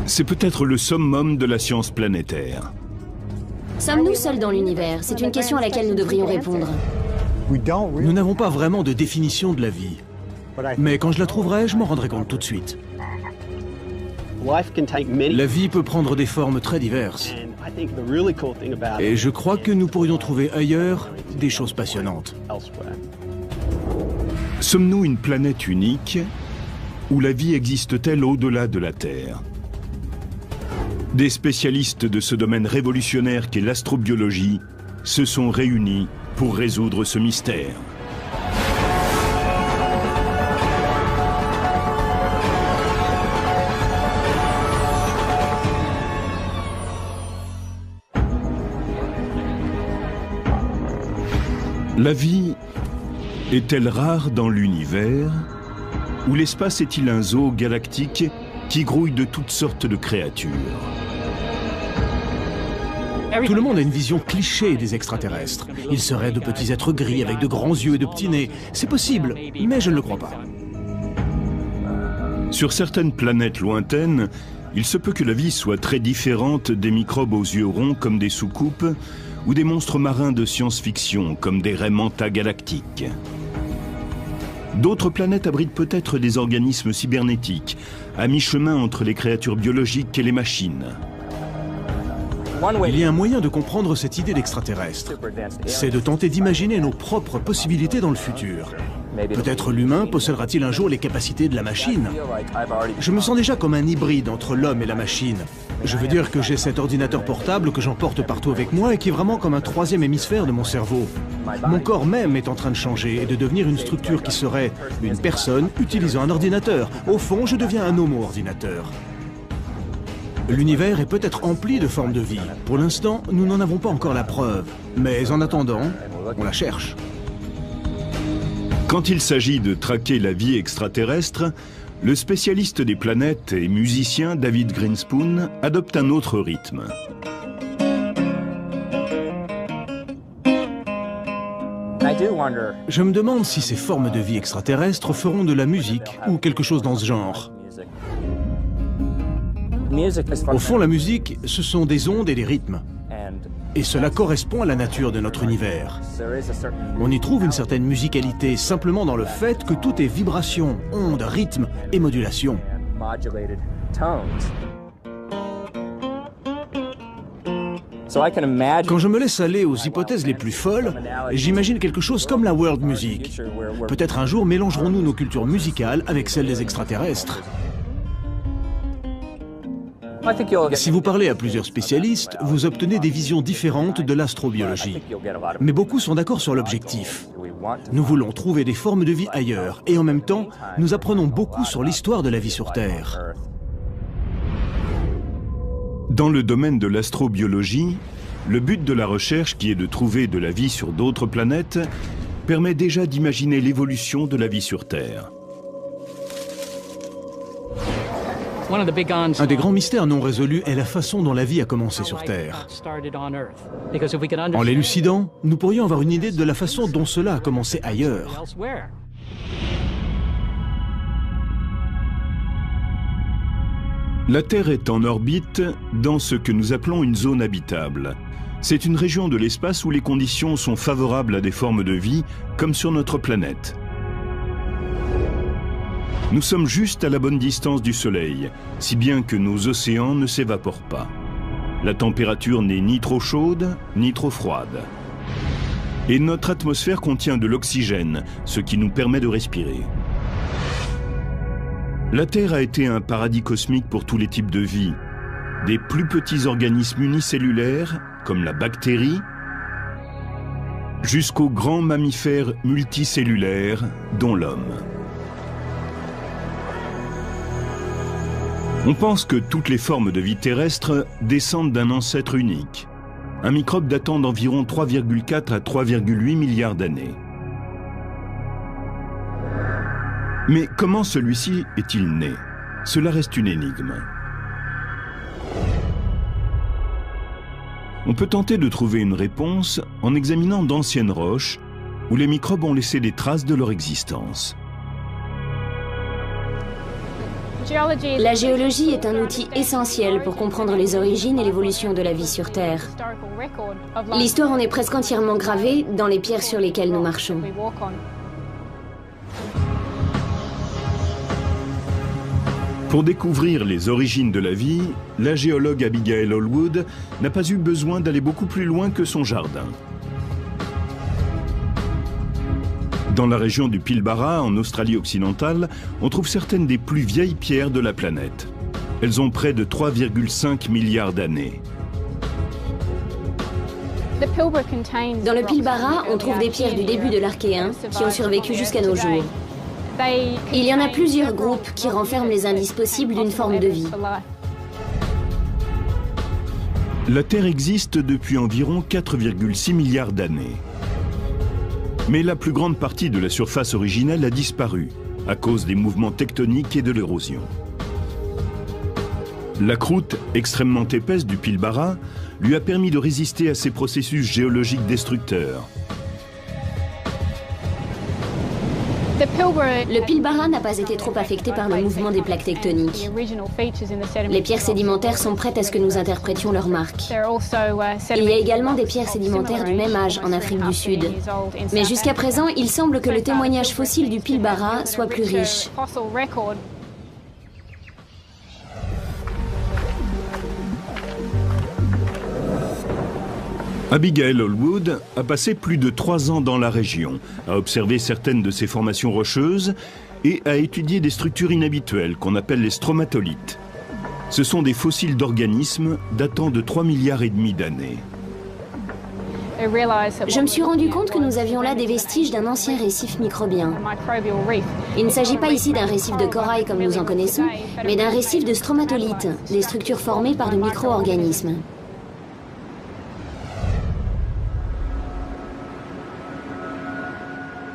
C'est peut-être le summum de la science planétaire. Sommes-nous seuls dans l'univers? C'est une question à laquelle nous devrions répondre. Nous n'avons pas vraiment de définition de la vie. Mais quand je la trouverai, je m'en rendrai compte tout de suite. La vie peut prendre des formes très diverses. Et je crois que nous pourrions trouver ailleurs des choses passionnantes. Sommes-nous une planète unique ou la vie existe-t-elle au-delà de la Terre? Des spécialistes de ce domaine révolutionnaire qu'est l'astrobiologie se sont réunis pour résoudre ce mystère. La vie est-elle rare dans l'univers ou l'espace est-il un zoo galactique qui grouille de toutes sortes de créatures? Tout le monde a une vision cliché des extraterrestres. Ils seraient de petits êtres gris avec de grands yeux et de petits nez. C'est possible, mais je ne le crois pas. Sur certaines planètes lointaines, il se peut que la vie soit très différente des microbes aux yeux ronds comme des soucoupes ou des monstres marins de science-fiction comme des raies manta galactiques. D'autres planètes abritent peut-être des organismes cybernétiques, à mi-chemin entre les créatures biologiques et les machines. Il y a un moyen de comprendre cette idée d'extraterrestre. C'est de tenter d'imaginer nos propres possibilités dans le futur. Peut-être l'humain possédera-t-il un jour les capacités de la machine? Je me sens déjà comme un hybride entre l'homme et la machine. Je veux dire que j'ai cet ordinateur portable que j'emporte partout avec moi et qui est vraiment comme un troisième hémisphère de mon cerveau. Mon corps même est en train de changer et de devenir une structure qui serait une personne utilisant un ordinateur. Au fond, je deviens un homo-ordinateur. L'univers est peut-être empli de formes de vie. Pour l'instant, nous n'en avons pas encore la preuve. Mais en attendant, on la cherche. Quand il s'agit de traquer la vie extraterrestre, le spécialiste des planètes et musicien David Grinspoon adopte un autre rythme. Je me demande si ces formes de vie extraterrestres feront de la musique ou quelque chose dans ce genre. Au fond, la musique, ce sont des ondes et des rythmes. Et cela correspond à la nature de notre univers. On y trouve une certaine musicalité simplement dans le fait que tout est vibration, ondes, rythme et modulation. Quand je me laisse aller aux hypothèses les plus folles, j'imagine quelque chose comme la world music. Peut-être un jour mélangerons-nous nos cultures musicales avec celles des extraterrestres. Si vous parlez à plusieurs spécialistes, vous obtenez des visions différentes de l'astrobiologie. Mais beaucoup sont d'accord sur l'objectif. Nous voulons trouver des formes de vie ailleurs, et en même temps, nous apprenons beaucoup sur l'histoire de la vie sur Terre. Dans le domaine de l'astrobiologie, le but de la recherche, qui est de trouver de la vie sur d'autres planètes, permet déjà d'imaginer l'évolution de la vie sur Terre. Un des grands mystères non résolus est la façon dont la vie a commencé sur Terre. En l'élucidant, nous pourrions avoir une idée de la façon dont cela a commencé ailleurs. La Terre est en orbite dans ce que nous appelons une zone habitable. C'est une région de l'espace où les conditions sont favorables à des formes de vie, comme sur notre planète. Nous sommes juste à la bonne distance du Soleil, si bien que nos océans ne s'évaporent pas. La température n'est ni trop chaude, ni trop froide. Et notre atmosphère contient de l'oxygène, ce qui nous permet de respirer. La Terre a été un paradis cosmique pour tous les types de vie, des plus petits organismes unicellulaires, comme la bactérie, jusqu'aux grands mammifères multicellulaires, dont l'homme. On pense que toutes les formes de vie terrestre descendent d'un ancêtre unique, un microbe datant d'environ 3,4 à 3,8 milliards d'années. Mais comment celui-ci est-il né? Cela reste une énigme. On peut tenter de trouver une réponse en examinant d'anciennes roches où les microbes ont laissé des traces de leur existence. La géologie est un outil essentiel pour comprendre les origines et l'évolution de la vie sur Terre. L'histoire en est presque entièrement gravée dans les pierres sur lesquelles nous marchons. Pour découvrir les origines de la vie, la géologue Abigail Allwood n'a pas eu besoin d'aller beaucoup plus loin que son jardin. Dans la région du Pilbara, en Australie occidentale, on trouve certaines des plus vieilles pierres de la planète. Elles ont près de 3,5 milliards d'années. Dans le Pilbara, on trouve des pierres du début de l'Archéen qui ont survécu jusqu'à nos jours. Il y en a plusieurs groupes qui renferment les indices possibles d'une forme de vie. La Terre existe depuis environ 4,6 milliards d'années. Mais la plus grande partie de la surface originelle a disparu à cause des mouvements tectoniques et de l'érosion. La croûte extrêmement épaisse du Pilbara lui a permis de résister à ces processus géologiques destructeurs. Le Pilbara n'a pas été trop affecté par le mouvement des plaques tectoniques. Les pierres sédimentaires sont prêtes à ce que nous interprétions leurs marques. Il y a également des pierres sédimentaires du même âge en Afrique du Sud. Mais jusqu'à présent, il semble que le témoignage fossile du Pilbara soit plus riche. Abigail Allwood a passé plus de 3 ans dans la région, a observé certaines de ces formations rocheuses et a étudié des structures inhabituelles qu'on appelle les stromatolithes. Ce sont des fossiles d'organismes datant de 3,5 milliards d'années. Je me suis rendu compte que nous avions là des vestiges d'un ancien récif microbien. Il ne s'agit pas ici d'un récif de corail comme nous en connaissons, mais d'un récif de stromatolithes, des structures formées par de micro-organismes.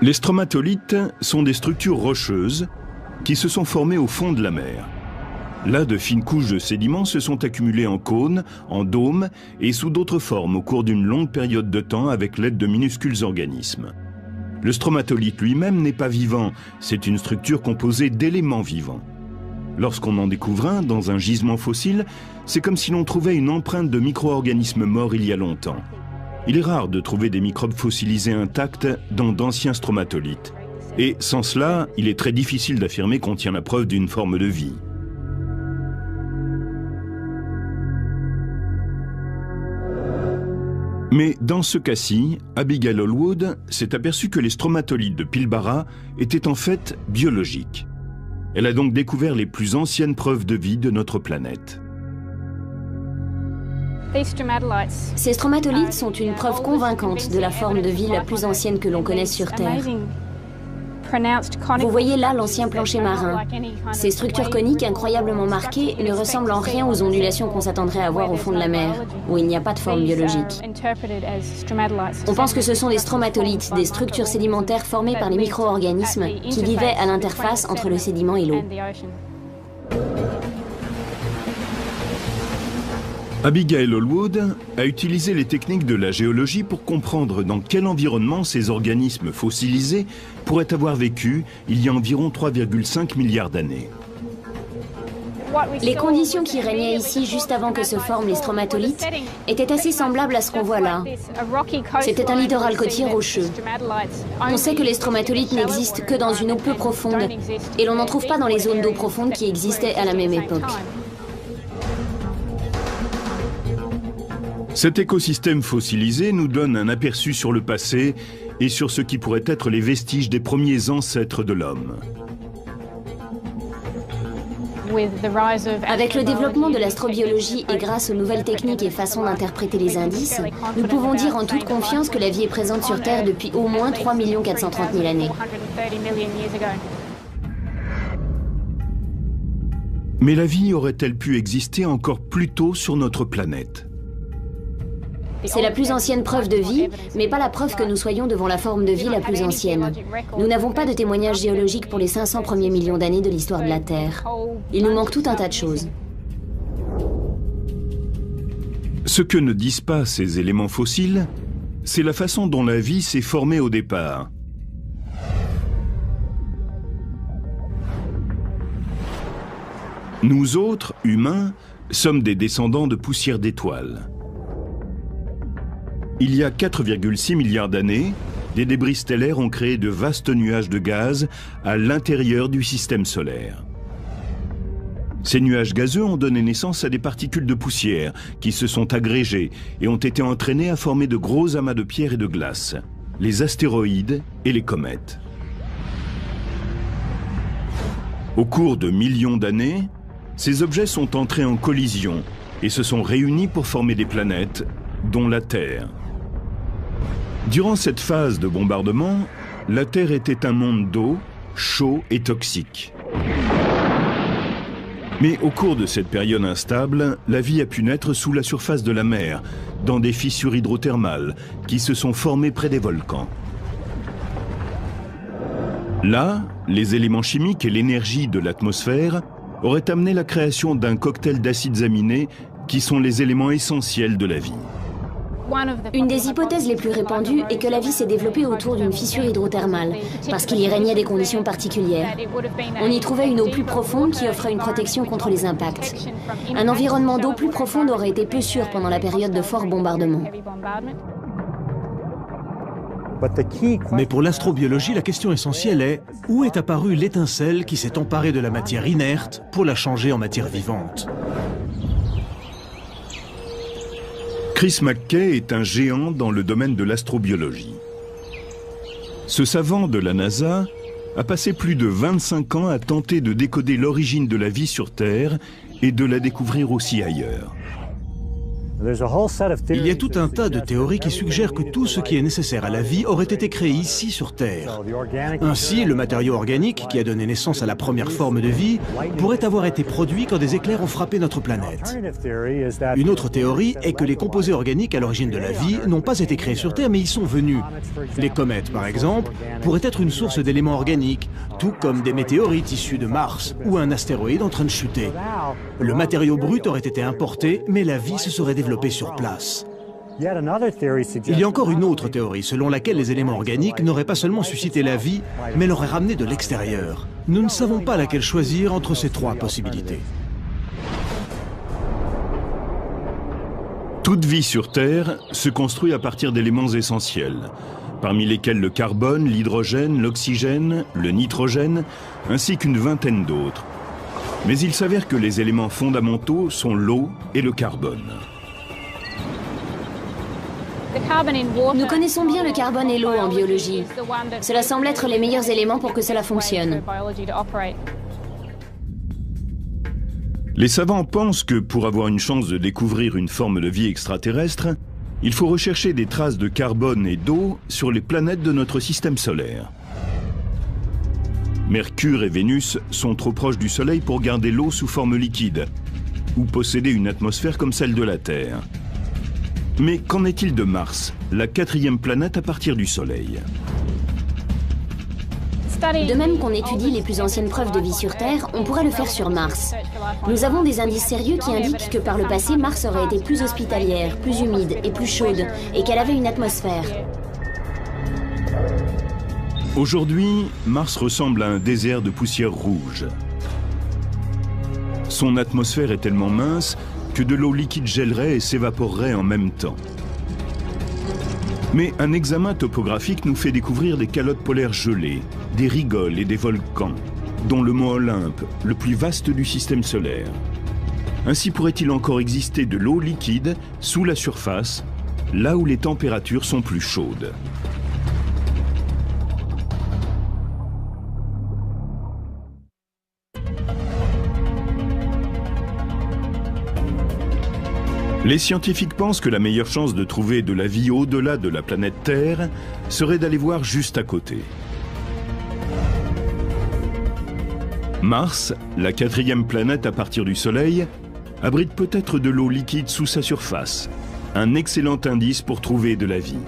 Les stromatolithes sont des structures rocheuses qui se sont formées au fond de la mer. Là, de fines couches de sédiments se sont accumulées en cônes, en dômes et sous d'autres formes au cours d'une longue période de temps avec l'aide de minuscules organismes. Le stromatolithe lui-même n'est pas vivant, c'est une structure composée d'éléments vivants. Lorsqu'on en découvre un dans un gisement fossile, c'est comme si l'on trouvait une empreinte de micro-organismes morts il y a longtemps. Il est rare de trouver des microbes fossilisés intacts dans d'anciens stromatolithes. Et sans cela, il est très difficile d'affirmer qu'on tient la preuve d'une forme de vie. Mais dans ce cas-ci, Abigail Allwood s'est aperçue que les stromatolithes de Pilbara étaient en fait biologiques. Elle a donc découvert les plus anciennes preuves de vie de notre planète. Ces stromatolithes sont une preuve convaincante de la forme de vie la plus ancienne que l'on connaisse sur Terre. Vous voyez là l'ancien plancher marin. Ces structures coniques incroyablement marquées ne ressemblent en rien aux ondulations qu'on s'attendrait à voir au fond de la mer, où il n'y a pas de forme biologique. On pense que ce sont des stromatolithes, des structures sédimentaires formées par les micro-organismes qui vivaient à l'interface entre le sédiment et l'eau. Abigail Allwood a utilisé les techniques de la géologie pour comprendre dans quel environnement ces organismes fossilisés pourraient avoir vécu il y a environ 3,5 milliards d'années. Les conditions qui régnaient ici juste avant que se forment les stromatolithes étaient assez semblables à ce qu'on voit là. C'était un littoral côtier rocheux. On sait que les stromatolithes n'existent que dans une eau peu profonde et l'on n'en trouve pas dans les zones d'eau profonde qui existaient à la même époque. Cet écosystème fossilisé nous donne un aperçu sur le passé et sur ce qui pourrait être les vestiges des premiers ancêtres de l'homme. Avec le développement de l'astrobiologie et grâce aux nouvelles techniques et façons d'interpréter les indices, nous pouvons dire en toute confiance que la vie est présente sur Terre depuis au moins 3 430 000 années. Mais la vie aurait-elle pu exister encore plus tôt sur notre planète ? C'est la plus ancienne preuve de vie, mais pas la preuve que nous soyons devant la forme de vie la plus ancienne. Nous n'avons pas de témoignages géologiques pour les 500 premiers millions d'années de l'histoire de la Terre. Il nous manque tout un tas de choses. Ce que ne disent pas ces éléments fossiles, c'est la façon dont la vie s'est formée au départ. Nous autres, humains, sommes des descendants de poussière d'étoiles. Il y a 4,6 milliards d'années, des débris stellaires ont créé de vastes nuages de gaz à l'intérieur du système solaire. Ces nuages gazeux ont donné naissance à des particules de poussière qui se sont agrégées et ont été entraînées à former de gros amas de pierre et de glace, les astéroïdes et les comètes. Au cours de millions d'années, ces objets sont entrés en collision et se sont réunis pour former des planètes, dont la Terre. Durant cette phase de bombardement, la Terre était un monde d'eau, chaud et toxique. Mais au cours de cette période instable, la vie a pu naître sous la surface de la mer, dans des fissures hydrothermales qui se sont formées près des volcans. Là, les éléments chimiques et l'énergie de l'atmosphère auraient amené la création d'un cocktail d'acides aminés qui sont les éléments essentiels de la vie. Une des hypothèses les plus répandues est que la vie s'est développée autour d'une fissure hydrothermale, parce qu'il y régnait des conditions particulières. On y trouvait une eau plus profonde qui offrait une protection contre les impacts. Un environnement d'eau plus profonde aurait été peu sûr pendant la période de fort bombardement. Mais pour l'astrobiologie, la question essentielle est où est apparue l'étincelle qui s'est emparée de la matière inerte pour la changer en matière vivante? Chris McKay est un géant dans le domaine de l'astrobiologie. Ce savant de la NASA a passé plus de 25 ans à tenter de décoder l'origine de la vie sur Terre et de la découvrir aussi ailleurs. Il y a tout un tas de théories qui suggèrent que tout ce qui est nécessaire à la vie aurait été créé ici sur Terre. Ainsi, le matériau organique qui a donné naissance à la première forme de vie pourrait avoir été produit quand des éclairs ont frappé notre planète. Une autre théorie est que les composés organiques à l'origine de la vie n'ont pas été créés sur Terre, mais y sont venus. Les comètes, par exemple, pourraient être une source d'éléments organiques, tout comme des météorites issus de Mars ou un astéroïde en train de chuter. Le matériau brut aurait été importé, mais la vie se serait développée sur place. Il y a encore une autre théorie selon laquelle les éléments organiques n'auraient pas seulement suscité la vie, mais l'auraient ramenée de l'extérieur. Nous ne savons pas laquelle choisir entre ces trois possibilités. Toute vie sur Terre se construit à partir d'éléments essentiels, parmi lesquels le carbone, l'hydrogène, l'oxygène, le nitrogène, ainsi qu'une vingtaine d'autres. Mais il s'avère que les éléments fondamentaux sont l'eau et le carbone. Nous connaissons bien le carbone et l'eau en biologie. Cela semble être les meilleurs éléments pour que cela fonctionne. Les savants pensent que pour avoir une chance de découvrir une forme de vie extraterrestre, il faut rechercher des traces de carbone et d'eau sur les planètes de notre système solaire. Mercure et Vénus sont trop proches du Soleil pour garder l'eau sous forme liquide ou posséder une atmosphère comme celle de la Terre. Mais qu'en est-il de Mars, la quatrième planète à partir du Soleil? De même qu'on étudie les plus anciennes preuves de vie sur Terre, on pourrait le faire sur Mars. Nous avons des indices sérieux qui indiquent que par le passé, Mars aurait été plus hospitalière, plus humide et plus chaude, et qu'elle avait une atmosphère. Aujourd'hui, Mars ressemble à un désert de poussière rouge. Son atmosphère est tellement mince que de l'eau liquide gèlerait et s'évaporerait en même temps. Mais un examen topographique nous fait découvrir des calottes polaires gelées, des rigoles et des volcans, dont le mont Olympe, le plus vaste du système solaire. Ainsi pourrait-il encore exister de l'eau liquide sous la surface, là où les températures sont plus chaudes. Les scientifiques pensent que la meilleure chance de trouver de la vie au-delà de la planète Terre serait d'aller voir juste à côté. Mars, la quatrième planète à partir du Soleil, abrite peut-être de l'eau liquide sous sa surface, un excellent indice pour trouver de la vie.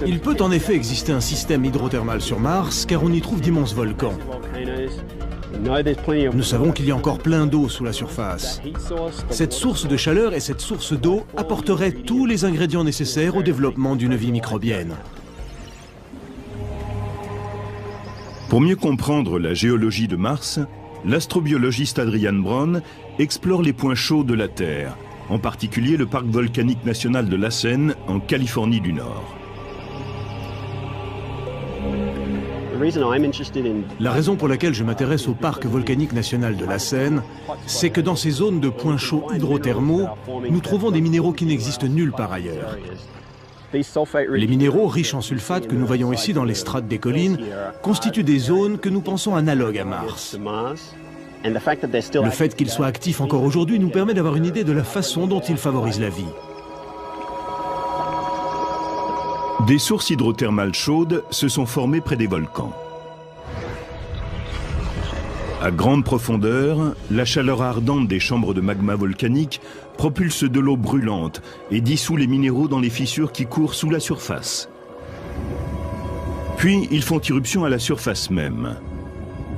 Il peut en effet exister un système hydrothermal sur Mars, car on y trouve d'immenses volcans. Nous savons qu'il y a encore plein d'eau sous la surface. Cette source de chaleur et cette source d'eau apporteraient tous les ingrédients nécessaires au développement d'une vie microbienne. Pour mieux comprendre la géologie de Mars, l'astrobiologiste Adrian Brown explore les points chauds de la Terre, en particulier le parc volcanique national de Lassen en Californie du Nord. La raison pour laquelle je m'intéresse au parc volcanique national de Lassen, c'est que dans ces zones de points chauds hydrothermaux, nous trouvons des minéraux qui n'existent nulle part ailleurs. Les minéraux riches en sulfate que nous voyons ici dans les strates des collines constituent des zones que nous pensons analogues à Mars. Le fait qu'ils soient actifs encore aujourd'hui nous permet d'avoir une idée de la façon dont ils favorisent la vie. Des sources hydrothermales chaudes se sont formées près des volcans. À grande profondeur, la chaleur ardente des chambres de magma volcanique propulse de l'eau brûlante et dissout les minéraux dans les fissures qui courent sous la surface. Puis, ils font irruption à la surface même.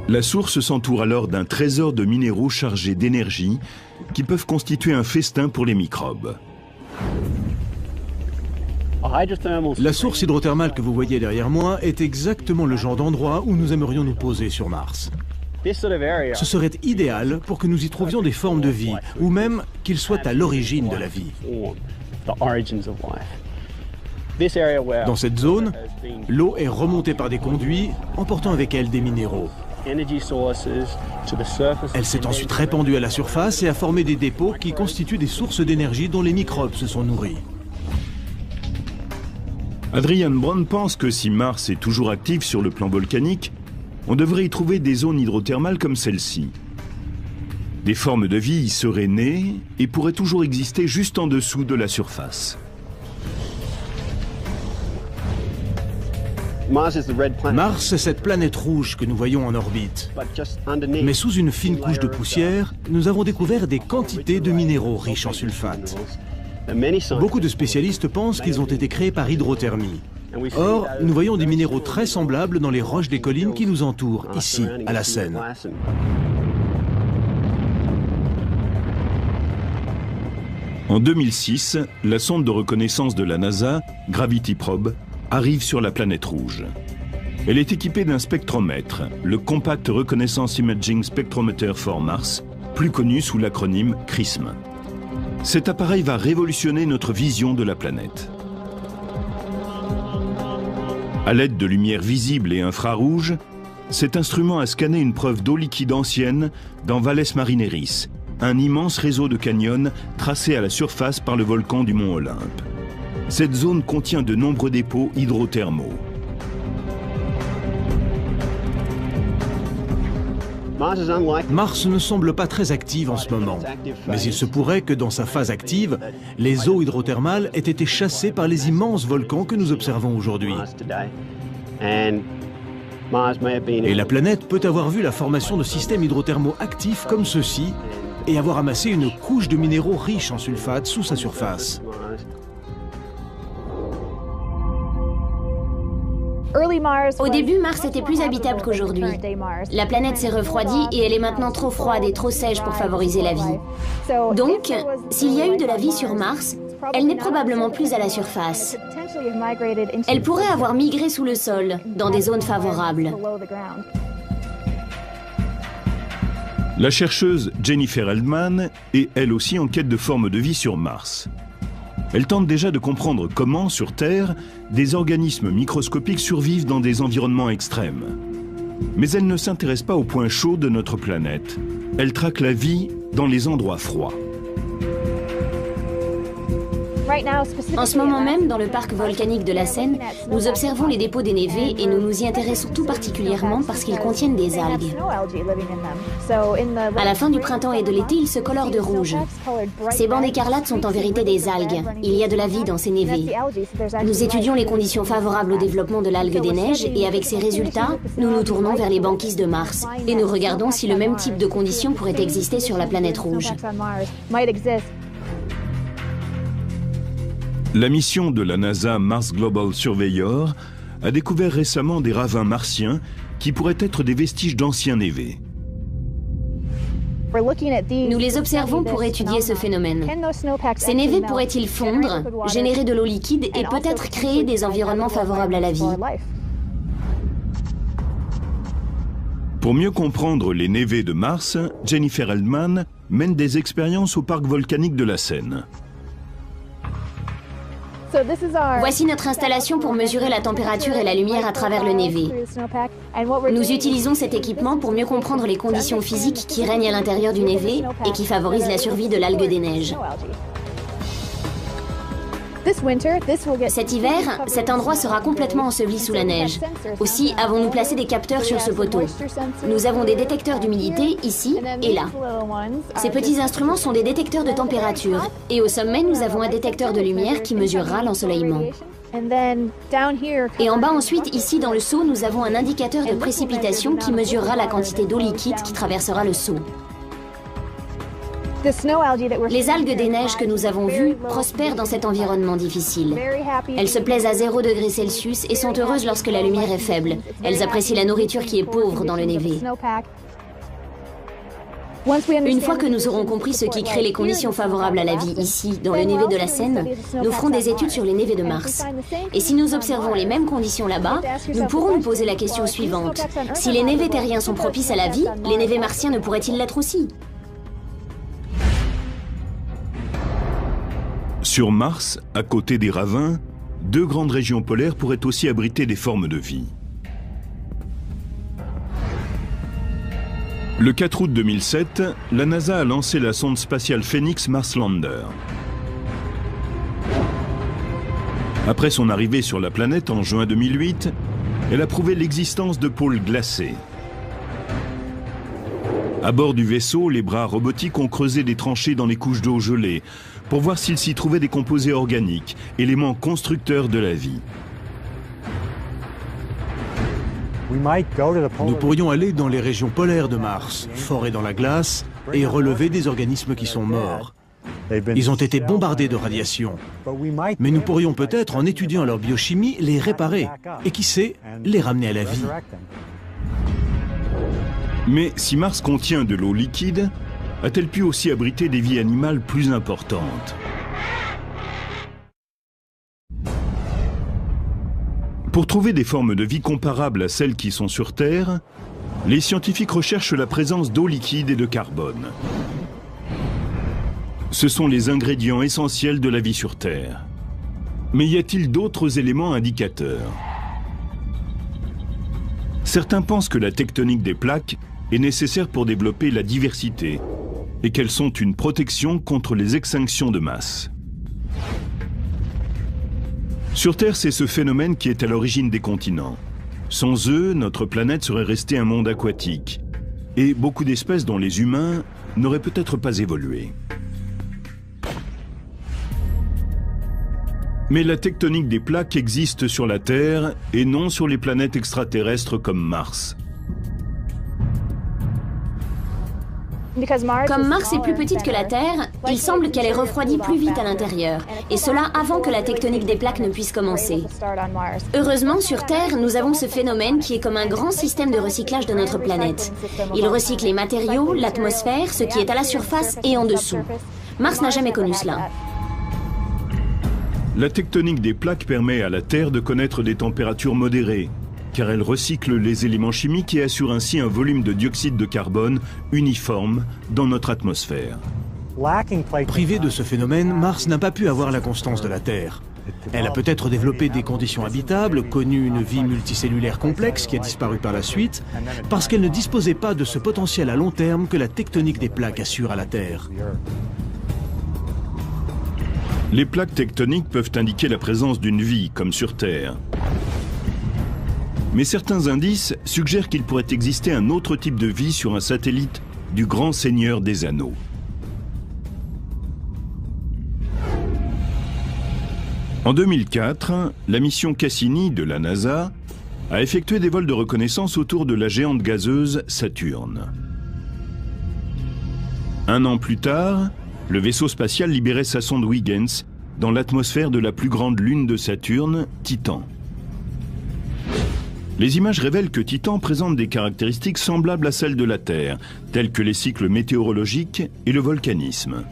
La source s'entoure alors d'un trésor de minéraux chargés d'énergie qui peuvent constituer un festin pour les microbes. La source hydrothermale que vous voyez derrière moi est exactement le genre d'endroit où nous aimerions nous poser sur Mars. Ce serait idéal pour que nous y trouvions des formes de vie, ou même qu'ils soient à l'origine de la vie. Dans cette zone, l'eau est remontée par des conduits, emportant avec elle des minéraux. Elle s'est ensuite répandue à la surface et a formé des dépôts qui constituent des sources d'énergie dont les microbes se sont nourris. Adrian Brown pense que si Mars est toujours actif sur le plan volcanique, on devrait y trouver des zones hydrothermales comme celle-ci. Des formes de vie y seraient nées et pourraient toujours exister juste en dessous de la surface. Mars est cette planète rouge que nous voyons en orbite. Mais sous une fine couche de poussière, nous avons découvert des quantités de minéraux riches en sulfate. Beaucoup de spécialistes pensent qu'ils ont été créés par hydrothermie. Or, nous voyons des minéraux très semblables dans les roches des collines qui nous entourent, ici, à Lassen. En 2006, la sonde de reconnaissance de la NASA, Gravity Probe, arrive sur la planète rouge. Elle est équipée d'un spectromètre, le Compact Reconnaissance Imaging Spectrometer for Mars, plus connu sous l'acronyme CRISM. Cet appareil va révolutionner notre vision de la planète. À l'aide de lumière visible et infrarouge, cet instrument a scanné une preuve d'eau liquide ancienne dans Valles Marineris, un immense réseau de canyons tracé à la surface par le volcan du mont Olympe. Cette zone contient de nombreux dépôts hydrothermaux. Mars ne semble pas très active en ce moment, mais il se pourrait que dans sa phase active, les eaux hydrothermales aient été chassées par les immenses volcans que nous observons aujourd'hui. Et la planète peut avoir vu la formation de systèmes hydrothermaux actifs comme ceux-ci et avoir amassé une couche de minéraux riches en sulfate sous sa surface. Au début, Mars était plus habitable qu'aujourd'hui. La planète s'est refroidie et elle est maintenant trop froide et trop sèche pour favoriser la vie. Donc, s'il y a eu de la vie sur Mars, elle n'est probablement plus à la surface. Elle pourrait avoir migré sous le sol, dans des zones favorables. La chercheuse Jennifer Eldman est elle aussi en quête de formes de vie sur Mars. Elle tente déjà de comprendre comment, sur Terre, des organismes microscopiques survivent dans des environnements extrêmes. Mais elle ne s'intéresse pas aux points chauds de notre planète. Elle traque la vie dans les endroits froids. En ce moment même, dans le parc volcanique de Lassen, nous observons les dépôts des névés et nous nous y intéressons tout particulièrement parce qu'ils contiennent des algues. À la fin du printemps et de l'été, ils se colorent de rouge. Ces bandes écarlates sont en vérité des algues. Il y a de la vie dans ces névés. Nous étudions les conditions favorables au développement de l'algue des neiges et avec ces résultats, nous nous tournons vers les banquises de Mars et nous regardons si le même type de conditions pourrait exister sur la planète rouge. La mission de la NASA Mars Global Surveyor a découvert récemment des ravins martiens qui pourraient être des vestiges d'anciens névés. Nous les observons pour étudier ce phénomène. Ces névés pourraient-ils fondre, générer de l'eau liquide et peut-être créer des environnements favorables à la vie? Pour mieux comprendre les névés de Mars, Jennifer Heldman mène des expériences au parc volcanique de la Seine. Voici notre installation pour mesurer la température et la lumière à travers le névé. Nous utilisons cet équipement pour mieux comprendre les conditions physiques qui règnent à l'intérieur du névé et qui favorisent la survie de l'algue des neiges. Cet hiver, cet endroit sera complètement enseveli sous la neige. Aussi, avons-nous placé des capteurs sur ce poteau. Nous avons des détecteurs d'humidité ici et là. Ces petits instruments sont des détecteurs de température. Et au sommet, nous avons un détecteur de lumière qui mesurera l'ensoleillement. Et en bas ensuite, ici dans le seau, nous avons un indicateur de précipitation qui mesurera la quantité d'eau liquide qui traversera le seau. Les algues des neiges que nous avons vues prospèrent dans cet environnement difficile. Elles se plaisent à 0 degrés Celsius et sont heureuses lorsque la lumière est faible. Elles apprécient la nourriture qui est pauvre dans le névé. Une fois que nous aurons compris ce qui crée les conditions favorables à la vie ici, dans le névé de la Seine, nous ferons des études sur les névés de Mars. Et si nous observons les mêmes conditions là-bas, nous pourrons nous poser la question suivante. Si les névés terriens sont propices à la vie, les névés martiens ne pourraient-ils l'être aussi ? Sur Mars, à côté des ravins, 2 grandes régions polaires pourraient aussi abriter des formes de vie. Le 4 août 2007, la NASA a lancé la sonde spatiale Phoenix Mars Lander. Après son arrivée sur la planète en juin 2008, elle a prouvé l'existence de pôles glacés. À bord du vaisseau, les bras robotiques ont creusé des tranchées dans les couches d'eau gelée pour voir s'il s'y trouvait des composés organiques, éléments constructeurs de la vie. Nous pourrions aller dans les régions polaires de Mars, forer dans la glace et relever des organismes qui sont morts. Ils ont été bombardés de radiation. Mais nous pourrions peut-être, en étudiant leur biochimie, les réparer et qui sait, les ramener à la vie. Mais si Mars contient de l'eau liquide, a-t-elle pu aussi abriter des vies animales plus importantes? Pour trouver des formes de vie comparables à celles qui sont sur Terre, les scientifiques recherchent la présence d'eau liquide et de carbone. Ce sont les ingrédients essentiels de la vie sur Terre. Mais y a-t-il d'autres éléments indicateurs? Certains pensent que la tectonique des plaques est nécessaire pour développer la diversité et qu'elles sont une protection contre les extinctions de masse. Sur Terre, c'est ce phénomène qui est à l'origine des continents. Sans eux, notre planète serait restée un monde aquatique et beaucoup d'espèces dont les humains n'auraient peut-être pas évolué. Mais la tectonique des plaques existe sur la Terre et non sur les planètes extraterrestres comme Mars. Comme Mars est plus petite que la Terre, il semble qu'elle ait refroidi plus vite à l'intérieur, et cela avant que la tectonique des plaques ne puisse commencer. Heureusement, sur Terre, nous avons ce phénomène qui est comme un grand système de recyclage de notre planète. Il recycle les matériaux, l'atmosphère, ce qui est à la surface et en dessous. Mars n'a jamais connu cela. La tectonique des plaques permet à la Terre de connaître des températures modérées, car elle recycle les éléments chimiques et assure ainsi un volume de dioxyde de carbone uniforme dans notre atmosphère. Privée de ce phénomène, Mars n'a pas pu avoir la constance de la Terre. Elle a peut-être développé des conditions habitables, connu une vie multicellulaire complexe qui a disparu par la suite, parce qu'elle ne disposait pas de ce potentiel à long terme que la tectonique des plaques assure à la Terre. Les plaques tectoniques peuvent indiquer la présence d'une vie, comme sur Terre. Mais certains indices suggèrent qu'il pourrait exister un autre type de vie sur un satellite du Grand Seigneur des Anneaux. En 2004, la mission Cassini de la NASA a effectué des vols de reconnaissance autour de la géante gazeuse Saturne. Un an plus tard, le vaisseau spatial libérait sa sonde Huygens dans l'atmosphère de la plus grande lune de Saturne, Titan. Les images révèlent que Titan présente des caractéristiques semblables à celles de la Terre, telles que les cycles météorologiques et le volcanisme.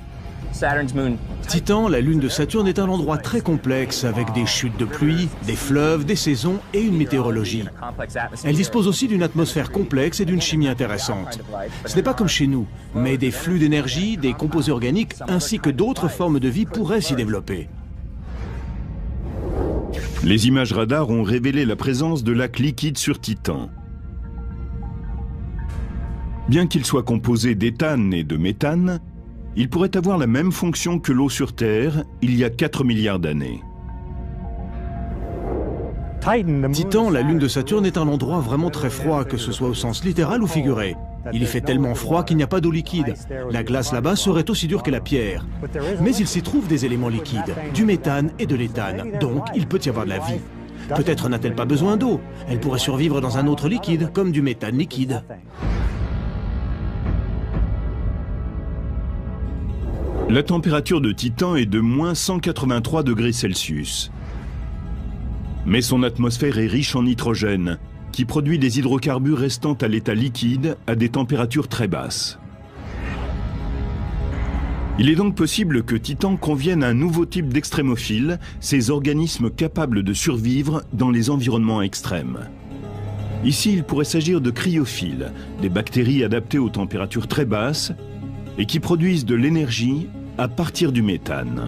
Titan, la lune de Saturne, est un endroit très complexe avec des chutes de pluie, des fleuves, des saisons et une météorologie. Elle dispose aussi d'une atmosphère complexe et d'une chimie intéressante. Ce n'est pas comme chez nous, mais des flux d'énergie, des composés organiques ainsi que d'autres formes de vie pourraient s'y développer. Les images radars ont révélé la présence de lacs liquides sur Titan. Bien qu'il soit composé d'éthane et de méthane, il pourrait avoir la même fonction que l'eau sur Terre il y a 4 milliards d'années. Titan, la lune de Saturne, est un endroit vraiment très froid, que ce soit au sens littéral ou figuré. Il y fait tellement froid qu'il n'y a pas d'eau liquide. La glace là-bas serait aussi dure que la pierre. Mais il s'y trouve des éléments liquides, du méthane et de l'éthane, donc il peut y avoir de la vie. Peut-être n'a-t-elle pas besoin d'eau. Elle pourrait survivre dans un autre liquide, comme du méthane liquide. La température de Titan est de moins 183 degrés Celsius. Mais son atmosphère est riche en nitrogène, qui produit des hydrocarbures restant à l'état liquide à des températures très basses. Il est donc possible que Titan convienne à un nouveau type d'extrémophiles, ces organismes capables de survivre dans les environnements extrêmes. Ici, il pourrait s'agir de cryophiles, des bactéries adaptées aux températures très basses et qui produisent de l'énergie à partir du méthane.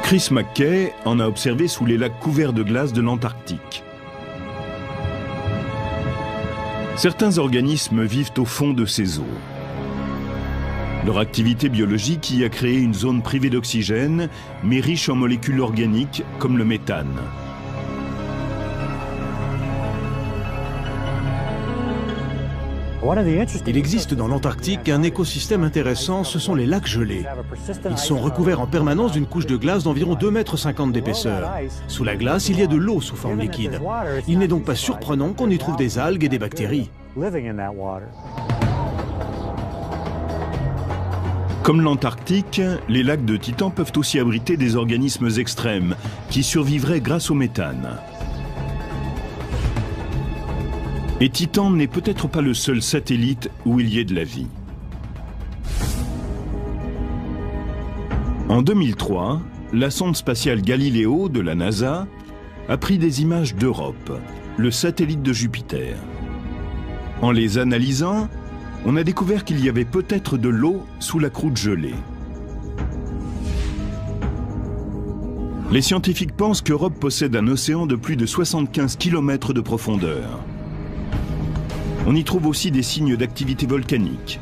Chris McKay en a observé sous les lacs couverts de glace de l'Antarctique. Certains organismes vivent au fond de ces eaux. Leur activité biologique y a créé une zone privée d'oxygène, mais riche en molécules organiques comme le méthane. Il existe dans l'Antarctique un écosystème intéressant, ce sont les lacs gelés. Ils sont recouverts en permanence d'une couche de glace d'environ 2,50 m d'épaisseur. Sous la glace, il y a de l'eau sous forme liquide. Il n'est donc pas surprenant qu'on y trouve des algues et des bactéries. Comme l'Antarctique, les lacs de Titan peuvent aussi abriter des organismes extrêmes qui survivraient grâce au méthane. Et Titan n'est peut-être pas le seul satellite où il y ait de la vie. En 2003, la sonde spatiale Galileo de la NASA a pris des images d'Europe, le satellite de Jupiter. En les analysant, on a découvert qu'il y avait peut-être de l'eau sous la croûte gelée. Les scientifiques pensent qu'Europe possède un océan de plus de 75 km de profondeur. On y trouve aussi des signes d'activité volcanique.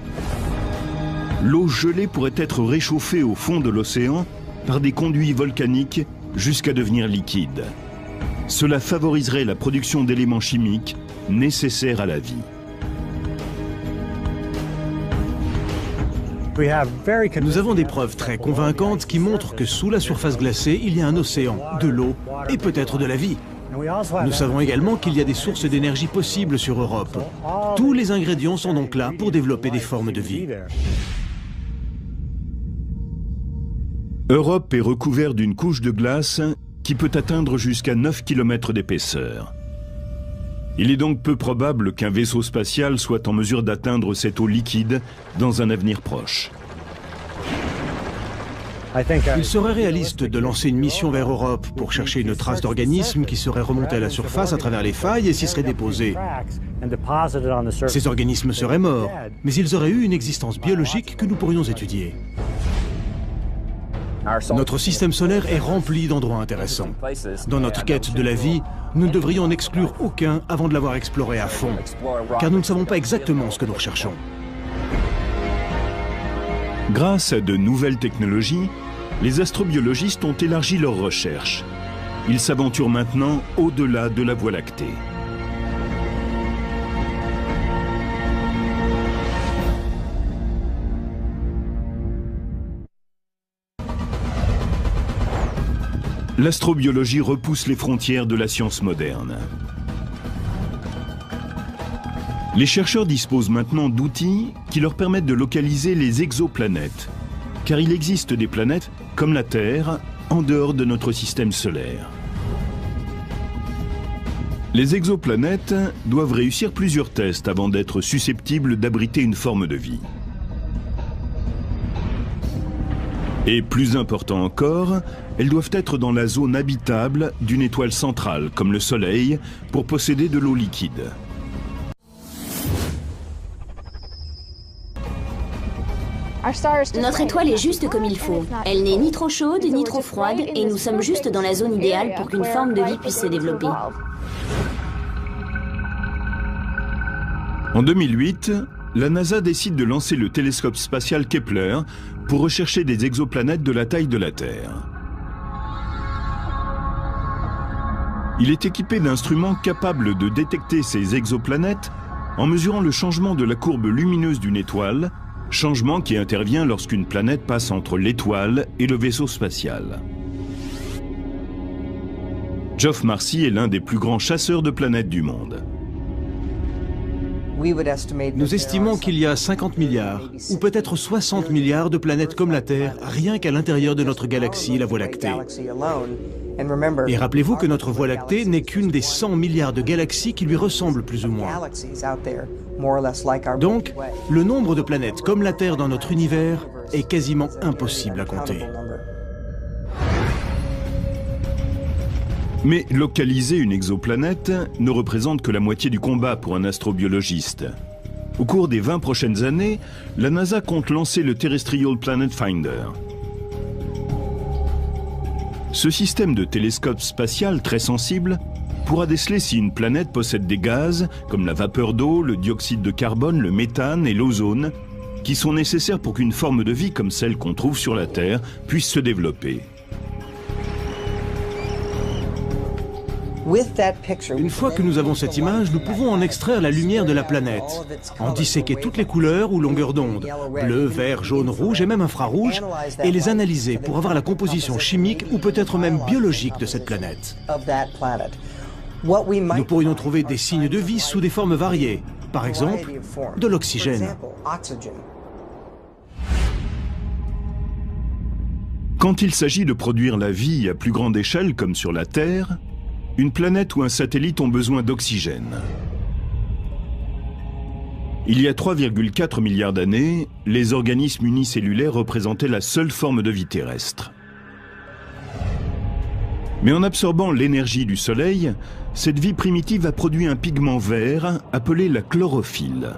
L'eau gelée pourrait être réchauffée au fond de l'océan par des conduits volcaniques jusqu'à devenir liquide. Cela favoriserait la production d'éléments chimiques nécessaires à la vie. Nous avons des preuves très convaincantes qui montrent que sous la surface glacée, il y a un océan, de l'eau et peut-être de la vie. Nous savons également qu'il y a des sources d'énergie possibles sur Europe. Tous les ingrédients sont donc là pour développer des formes de vie. Europe est recouverte d'une couche de glace qui peut atteindre jusqu'à 9 km d'épaisseur. Il est donc peu probable qu'un vaisseau spatial soit en mesure d'atteindre cette eau liquide dans un avenir proche. Il serait réaliste de lancer une mission vers Europe pour chercher une trace d'organisme qui serait remontée à la surface à travers les failles et s'y serait déposée. Ces organismes seraient morts, mais ils auraient eu une existence biologique que nous pourrions étudier. Notre système solaire est rempli d'endroits intéressants. Dans notre quête de la vie, nous ne devrions en exclure aucun avant de l'avoir exploré à fond, car nous ne savons pas exactement ce que nous recherchons. Grâce à de nouvelles technologies, les astrobiologistes ont élargi leurs recherches. Ils s'aventurent maintenant au-delà de la Voie lactée. L'astrobiologie repousse les frontières de la science moderne. Les chercheurs disposent maintenant d'outils qui leur permettent de localiser les exoplanètes, car il existe des planètes, comme la Terre, en dehors de notre système solaire. Les exoplanètes doivent réussir plusieurs tests avant d'être susceptibles d'abriter une forme de vie. Et plus important encore, elles doivent être dans la zone habitable d'une étoile centrale, comme le Soleil, pour posséder de l'eau liquide. Notre étoile est juste comme il faut. Elle n'est ni trop chaude ni trop froide et nous sommes juste dans la zone idéale pour qu'une forme de vie puisse se développer. En 2008, la NASA décide de lancer le télescope spatial Kepler pour rechercher des exoplanètes de la taille de la Terre. Il est équipé d'instruments capables de détecter ces exoplanètes en mesurant le changement de la courbe lumineuse d'une étoile, changement qui intervient lorsqu'une planète passe entre l'étoile et le vaisseau spatial. Geoff Marcy est l'un des plus grands chasseurs de planètes du monde. Nous estimons qu'il y a 50 milliards, ou peut-être 60 milliards de planètes comme la Terre, rien qu'à l'intérieur de notre galaxie, la Voie lactée. Et rappelez-vous que notre Voie lactée n'est qu'une des 100 milliards de galaxies qui lui ressemblent plus ou moins. Donc, le nombre de planètes comme la Terre dans notre univers est quasiment impossible à compter. Mais localiser une exoplanète ne représente que la moitié du combat pour un astrobiologiste. Au cours des 20 prochaines années, la NASA compte lancer le Terrestrial Planet Finder. Ce système de télescope spatial très sensible pourra déceler si une planète possède des gaz comme la vapeur d'eau, le dioxyde de carbone, le méthane et l'ozone, qui sont nécessaires pour qu'une forme de vie comme celle qu'on trouve sur la Terre puisse se développer. Une fois que nous avons cette image, nous pouvons en extraire la lumière de la planète, en disséquer toutes les couleurs ou longueurs d'onde, bleu, vert, jaune, rouge et même infrarouge, et les analyser pour avoir la composition chimique ou peut-être même biologique de cette planète. Nous pourrions trouver des signes de vie sous des formes variées, par exemple de l'oxygène. Quand il s'agit de produire la vie à plus grande échelle comme sur la Terre, une planète ou un satellite ont besoin d'oxygène. Il y a 3,4 milliards d'années, les organismes unicellulaires représentaient la seule forme de vie terrestre. Mais en absorbant l'énergie du Soleil, cette vie primitive a produit un pigment vert appelé la chlorophylle.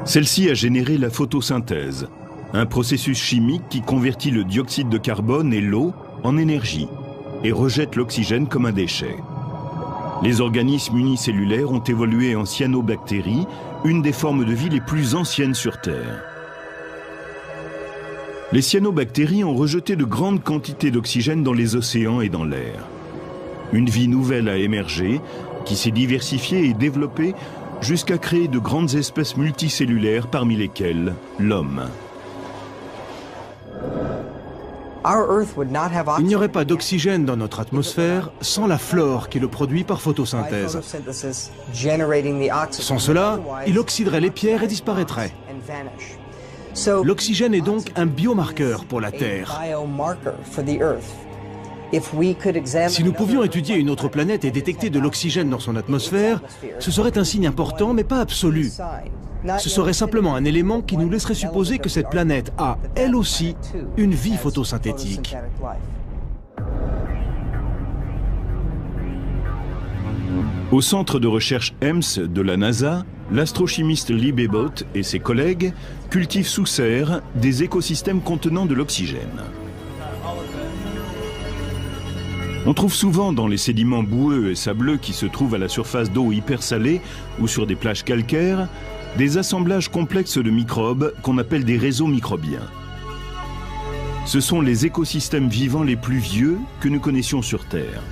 Celle-ci a généré la photosynthèse, un processus chimique qui convertit le dioxyde de carbone et l'eau en énergie et rejette l'oxygène comme un déchet. Les organismes unicellulaires ont évolué en cyanobactéries, une des formes de vie les plus anciennes sur Terre. Les cyanobactéries ont rejeté de grandes quantités d'oxygène dans les océans et dans l'air. Une vie nouvelle a émergé, qui s'est diversifiée et développée jusqu'à créer de grandes espèces multicellulaires parmi lesquelles l'homme. Il n'y aurait pas d'oxygène dans notre atmosphère sans la flore qui le produit par photosynthèse. Sans cela, il oxyderait les pierres et disparaîtrait. L'oxygène est donc un biomarqueur pour la Terre. Si nous pouvions étudier une autre planète et détecter de l'oxygène dans son atmosphère, ce serait un signe important mais pas absolu. Ce serait simplement un élément qui nous laisserait supposer que cette planète a, elle aussi, une vie photosynthétique. Au centre de recherche EMS de la NASA, l'astrochimiste Lee Babbitt et ses collègues cultivent sous serre des écosystèmes contenant de l'oxygène. On trouve souvent dans les sédiments boueux et sableux qui se trouvent à la surface d'eau hypersalée ou sur des plages calcaires, des assemblages complexes de microbes qu'on appelle des réseaux microbiens. Ce sont les écosystèmes vivants les plus vieux que nous connaissions sur Terre.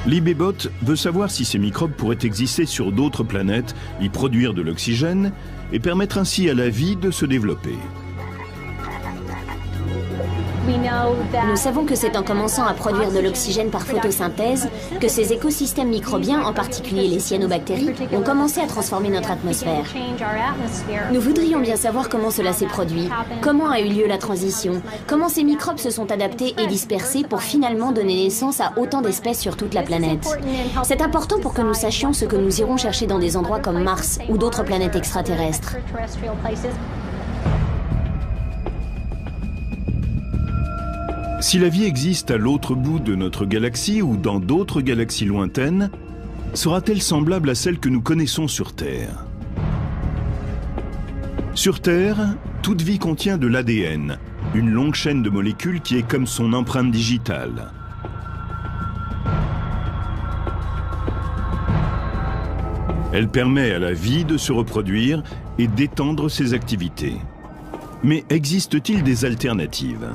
Lee Babbitt veut savoir si ces microbes pourraient exister sur d'autres planètes, y produire de l'oxygène et permettre ainsi à la vie de se développer. Nous savons que c'est en commençant à produire de l'oxygène par photosynthèse que ces écosystèmes microbiens, en particulier les cyanobactéries, ont commencé à transformer notre atmosphère. Nous voudrions bien savoir comment cela s'est produit, comment a eu lieu la transition, comment ces microbes se sont adaptés et dispersés pour finalement donner naissance à autant d'espèces sur toute la planète. C'est important pour que nous sachions ce que nous irons chercher dans des endroits comme Mars ou d'autres planètes extraterrestres. Si la vie existe à l'autre bout de notre galaxie ou dans d'autres galaxies lointaines, sera-t-elle semblable à celle que nous connaissons sur Terre? Sur Terre, toute vie contient de l'ADN, une longue chaîne de molécules qui est comme son empreinte digitale. Elle permet à la vie de se reproduire et d'étendre ses activités. Mais existe-t-il des alternatives?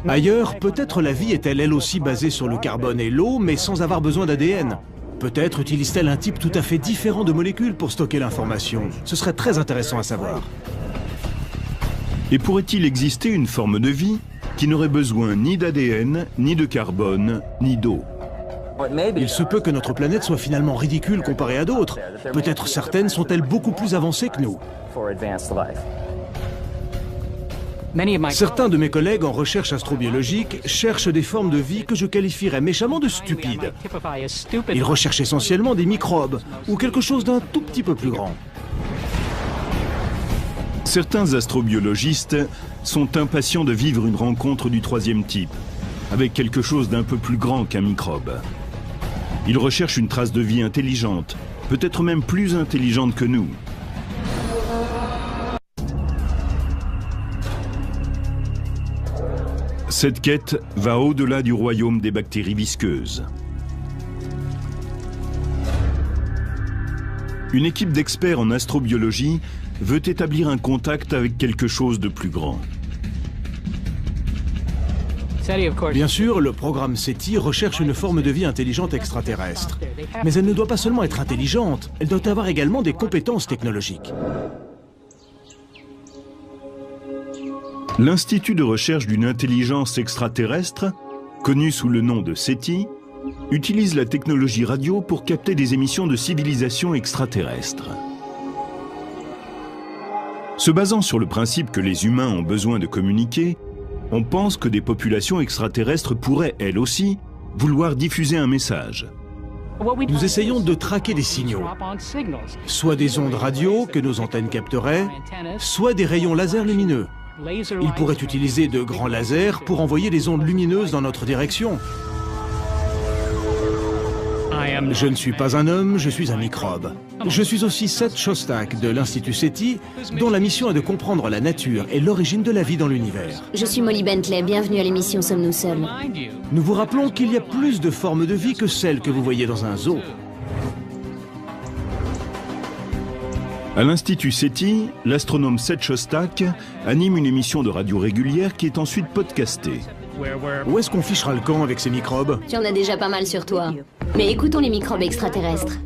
Ailleurs, peut-être la vie est-elle elle aussi basée sur le carbone et l'eau, mais sans avoir besoin d'ADN. Peut-être utilise-t-elle un type tout à fait différent de molécules pour stocker l'information. Ce serait très intéressant à savoir. Et pourrait-il exister une forme de vie qui n'aurait besoin ni d'ADN, ni de carbone, ni d'eau? Il se peut que notre planète soit finalement ridicule comparée à d'autres. Peut-être certaines sont-elles beaucoup plus avancées que nous. Certains de mes collègues en recherche astrobiologique cherchent des formes de vie que je qualifierais méchamment de stupides. Ils recherchent essentiellement des microbes ou quelque chose d'un tout petit peu plus grand. Certains astrobiologistes sont impatients de vivre une rencontre du troisième type, avec quelque chose d'un peu plus grand qu'un microbe. Ils recherchent une trace de vie intelligente, peut-être même plus intelligente que nous. Cette quête va au-delà du royaume des bactéries visqueuses. Une équipe d'experts en astrobiologie veut établir un contact avec quelque chose de plus grand. Bien sûr, le programme SETI recherche une forme de vie intelligente extraterrestre. Mais elle ne doit pas seulement être intelligente, elle doit avoir également des compétences technologiques. L'Institut de recherche d'une intelligence extraterrestre, connu sous le nom de SETI, utilise la technologie radio pour capter des émissions de civilisation extraterrestre. Se basant sur le principe que les humains ont besoin de communiquer, on pense que des populations extraterrestres pourraient, elles aussi, vouloir diffuser un message. Nous essayons de traquer des signaux, soit des ondes radio que nos antennes capteraient, soit des rayons laser lumineux. Ils pourraient utiliser de grands lasers pour envoyer des ondes lumineuses dans notre direction. Je ne suis pas un homme, je suis un microbe. Je suis aussi Seth Shostak de l'Institut SETI, dont la mission est de comprendre la nature et l'origine de la vie dans l'univers. Je suis Molly Bentley, bienvenue à l'émission Sommes-nous seuls? Nous vous rappelons qu'il y a plus de formes de vie que celles que vous voyez dans un zoo. À l'Institut SETI, l'astronome Seth Shostak anime une émission de radio régulière qui est ensuite podcastée. Où est-ce qu'on fichera le camp avec ces microbes? Tu en as déjà pas mal sur toi. Mais écoutons les microbes extraterrestres.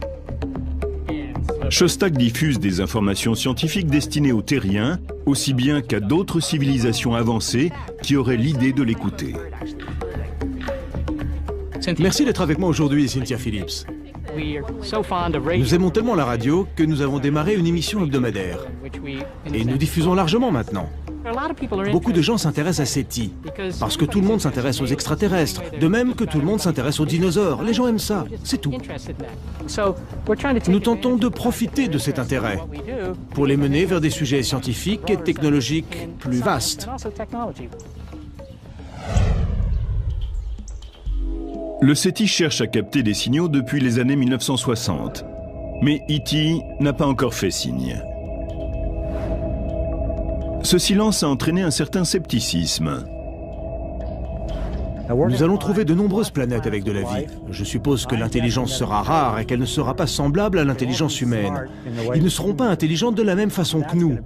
Shostak diffuse des informations scientifiques destinées aux terriens, aussi bien qu'à d'autres civilisations avancées qui auraient l'idée de l'écouter. Merci d'être avec moi aujourd'hui, Cynthia Phillips. Nous aimons tellement la radio que nous avons démarré une émission hebdomadaire. Et nous diffusons largement maintenant. Beaucoup de gens s'intéressent à SETI, parce que tout le monde s'intéresse aux extraterrestres, de même que tout le monde s'intéresse aux dinosaures. Les gens aiment ça, c'est tout. Nous tentons de profiter de cet intérêt pour les mener vers des sujets scientifiques et technologiques plus vastes. Le SETI cherche à capter des signaux depuis les années 1960, mais E.T. n'a pas encore fait signe. Ce silence a entraîné un certain scepticisme. Nous allons trouver de nombreuses planètes avec de la vie. Je suppose que l'intelligence sera rare et qu'elle ne sera pas semblable à l'intelligence humaine. Ils ne seront pas intelligents de la même façon que nous.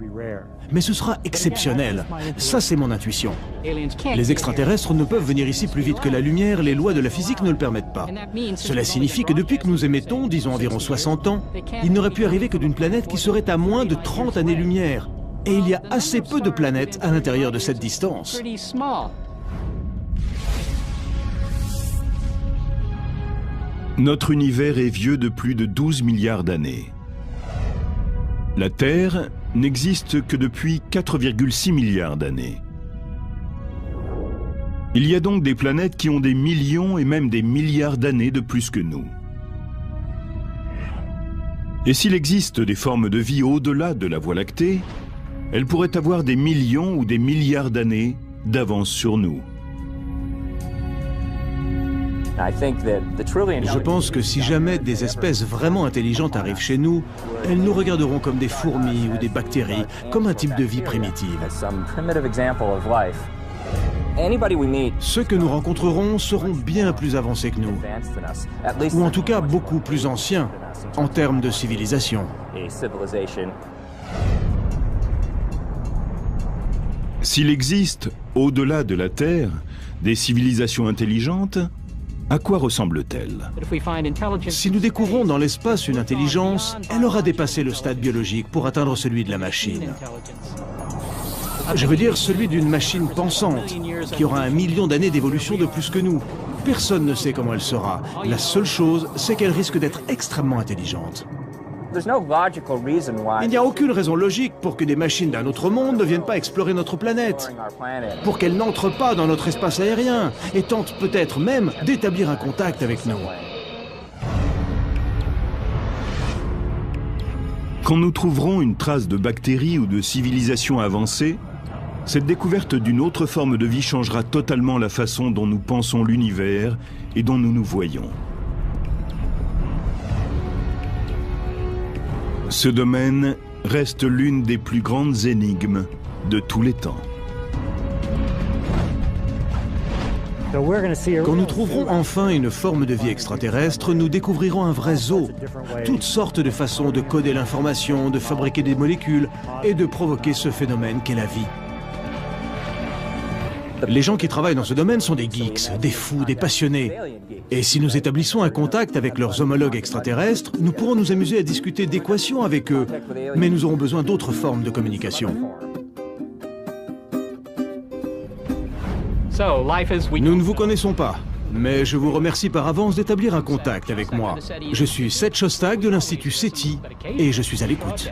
Mais ce sera exceptionnel. Ça, c'est mon intuition. Les extraterrestres ne peuvent venir ici plus vite que la lumière, les lois de la physique ne le permettent pas. Cela signifie que depuis que nous émettons, disons environ 60 ans, il n'aurait pu arriver que d'une planète qui serait à moins de 30 années-lumière. Et il y a assez peu de planètes à l'intérieur de cette distance. Notre univers est vieux de plus de 12 milliards d'années. La Terre n'existe que depuis 4,6 milliards d'années. Il y a donc des planètes qui ont des millions et même des milliards d'années de plus que nous. Et s'il existe des formes de vie au-delà de la Voie lactée, elles pourraient avoir des millions ou des milliards d'années d'avance sur nous. Je pense que si jamais des espèces vraiment intelligentes arrivent chez nous, elles nous regarderont comme des fourmis ou des bactéries, comme un type de vie primitive. Ceux que nous rencontrerons seront bien plus avancés que nous, ou en tout cas beaucoup plus anciens en termes de civilisation. S'il existe, au-delà de la Terre, des civilisations intelligentes, à quoi ressemble-t-elle? Si nous découvrons dans l'espace une intelligence, elle aura dépassé le stade biologique pour atteindre celui de la machine. Je veux dire celui d'une machine pensante, qui aura 1 million d'années d'évolution de plus que nous. Personne ne sait comment elle sera. La seule chose, c'est qu'elle risque d'être extrêmement intelligente. Il n'y a aucune raison logique pour que des machines d'un autre monde ne viennent pas explorer notre planète, pour qu'elles n'entrent pas dans notre espace aérien et tentent peut-être même d'établir un contact avec nous. Quand nous trouverons une trace de bactéries ou de civilisation avancée, cette découverte d'une autre forme de vie changera totalement la façon dont nous pensons l'univers et dont nous nous voyons. Ce domaine reste l'une des plus grandes énigmes de tous les temps. Quand nous trouverons enfin une forme de vie extraterrestre, nous découvrirons un vrai zoo. Toutes sortes de façons de coder l'information, de fabriquer des molécules et de provoquer ce phénomène qu'est la vie. Les gens qui travaillent dans ce domaine sont des geeks, des fous, des passionnés. Et si nous établissons un contact avec leurs homologues extraterrestres, nous pourrons nous amuser à discuter d'équations avec eux, mais nous aurons besoin d'autres formes de communication. Nous ne vous connaissons pas, mais je vous remercie par avance d'établir un contact avec moi. Je suis Seth Shostak de l'Institut SETI et je suis à l'écoute.